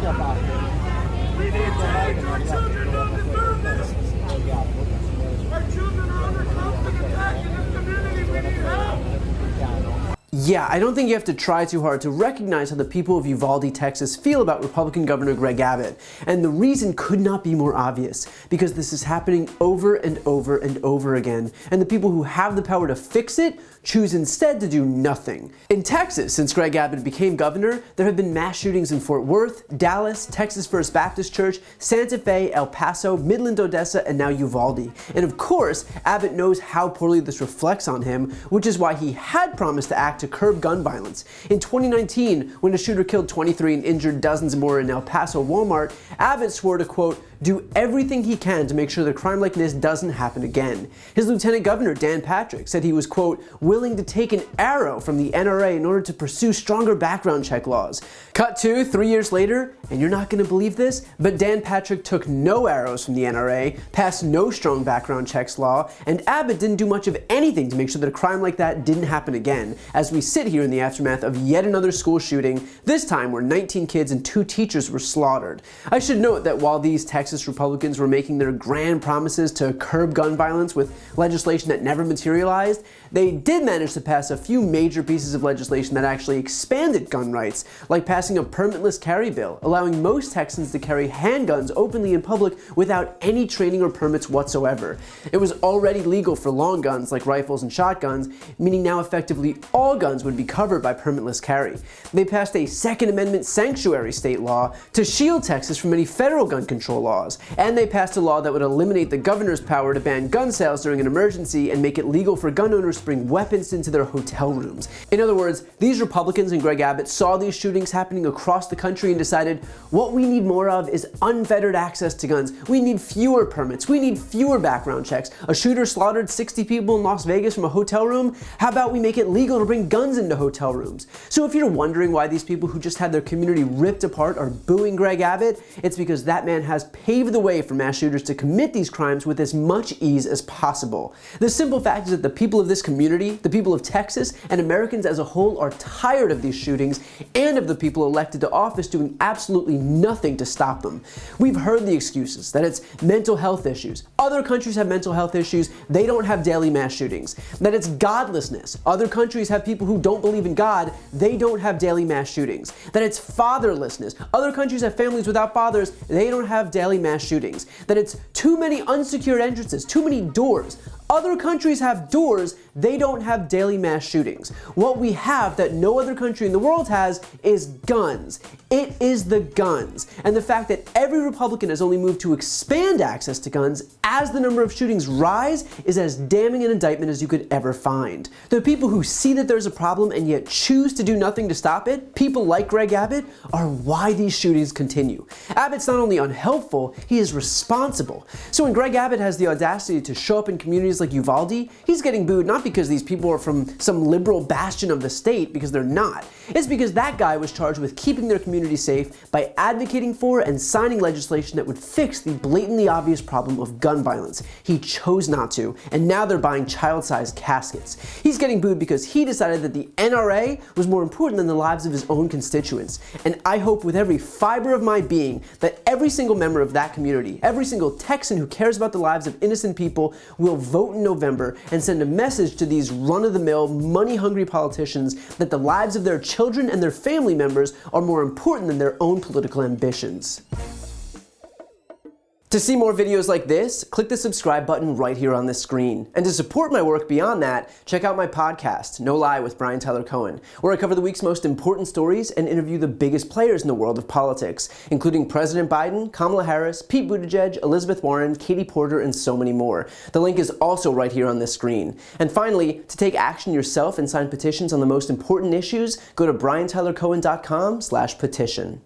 We need change. Our children don't deserve this. Our children are under constant attack in this community. We need help. Yeah, I don't think you have to try too hard to recognize how the people of Uvalde, Texas feel about Republican Governor Greg Abbott. And the reason could not be more obvious, because this is happening over and over and over again. And the people who have the power to fix it choose instead to do nothing. In Texas, since Greg Abbott became governor, there have been mass shootings in Fort Worth, Dallas, Texas First Baptist Church, Santa Fe, El Paso, Midland, Odessa, and now Uvalde. And of course, Abbott knows how poorly this reflects on him, which is why he had promised to act to curb gun violence. In 2019, when a shooter killed 23 and injured dozens more in El Paso Walmart, Abbott swore to, quote, do everything he can to make sure that a crime like this doesn't happen again. His Lieutenant Governor, Dan Patrick, said he was, quote, willing to take an arrow from the NRA in order to pursue stronger background check laws. Cut to 3 years later, and you're not going to believe this, but Dan Patrick took no arrows from the NRA, passed no strong background checks law, and Abbott didn't do much of anything to make sure that a crime like that didn't happen again, as we sit here in the aftermath of yet another school shooting, this time where 19 kids and 2 teachers were slaughtered. I should note that while these Texas Republicans were making their grand promises to curb gun violence with legislation that never materialized, they did manage to pass a few major pieces of legislation that actually expanded gun rights, like passing a permitless carry bill, allowing most Texans to carry handguns openly in public without any training or permits whatsoever. It was already legal for long guns like rifles and shotguns, meaning now effectively all guns would be covered by permitless carry. They passed a Second Amendment sanctuary state law to shield Texas from any federal gun control laws. And they passed a law that would eliminate the governor's power to ban gun sales during an emergency and make it legal for gun owners to bring weapons into their hotel rooms. In other words, these Republicans and Greg Abbott saw these shootings happening across the country and decided, what we need more of is unfettered access to guns. We need fewer permits. We need fewer background checks. A shooter slaughtered 60 people in Las Vegas from a hotel room. How about we make it legal to bring guns into hotel rooms? So if you're wondering why these people who just had their community ripped apart are booing Greg Abbott, it's because that man has paved the way for mass shooters to commit these crimes with as much ease as possible. The simple fact is that the people of this community, the people of Texas, and Americans as a whole are tired of these shootings and of the people elected to office doing absolutely nothing to stop them. We've heard the excuses that it's mental health issues. Other countries have mental health issues. They don't have daily mass shootings. That it's godlessness. Other countries have people who don't believe in God. They don't have daily mass shootings. That it's fatherlessness. Other countries have families without fathers. They don't have daily mass shootings. That it's too many unsecured entrances, too many doors. Other countries have doors, they don't have daily mass shootings. What we have that no other country in the world has is guns. It is the guns. And the fact that every Republican has only moved to expand access to guns as the number of shootings rise is as damning an indictment as you could ever find. The people who see that there's a problem and yet choose to do nothing to stop it, people like Greg Abbott, are why these shootings continue. Abbott's not only unhelpful, he is responsible. So when Greg Abbott has the audacity to show up in communities like Uvalde, he's getting booed not because these people are from some liberal bastion of the state, because they're not. It's because that guy was charged with keeping their community safe by advocating for and signing legislation that would fix the blatantly obvious problem of gun violence. He chose not to, and now they're buying child-sized caskets. He's getting booed because he decided that the NRA was more important than the lives of his own constituents. And I hope with every fiber of my being that every single member of that community, every single Texan who cares about the lives of innocent people, will vote in November and send a message to these run-of-the-mill, money-hungry politicians that the lives of their children and their family members are more important than their own political ambitions. To see more videos like this, click the subscribe button right here on this screen. And to support my work beyond that, check out my podcast, No Lie with Brian Tyler Cohen, where I cover the week's most important stories and interview the biggest players in the world of politics, including President Biden, Kamala Harris, Pete Buttigieg, Elizabeth Warren, Katie Porter, and so many more. The link is also right here on this screen. And finally, to take action yourself and sign petitions on the most important issues, go to briantylercohen.com/petition.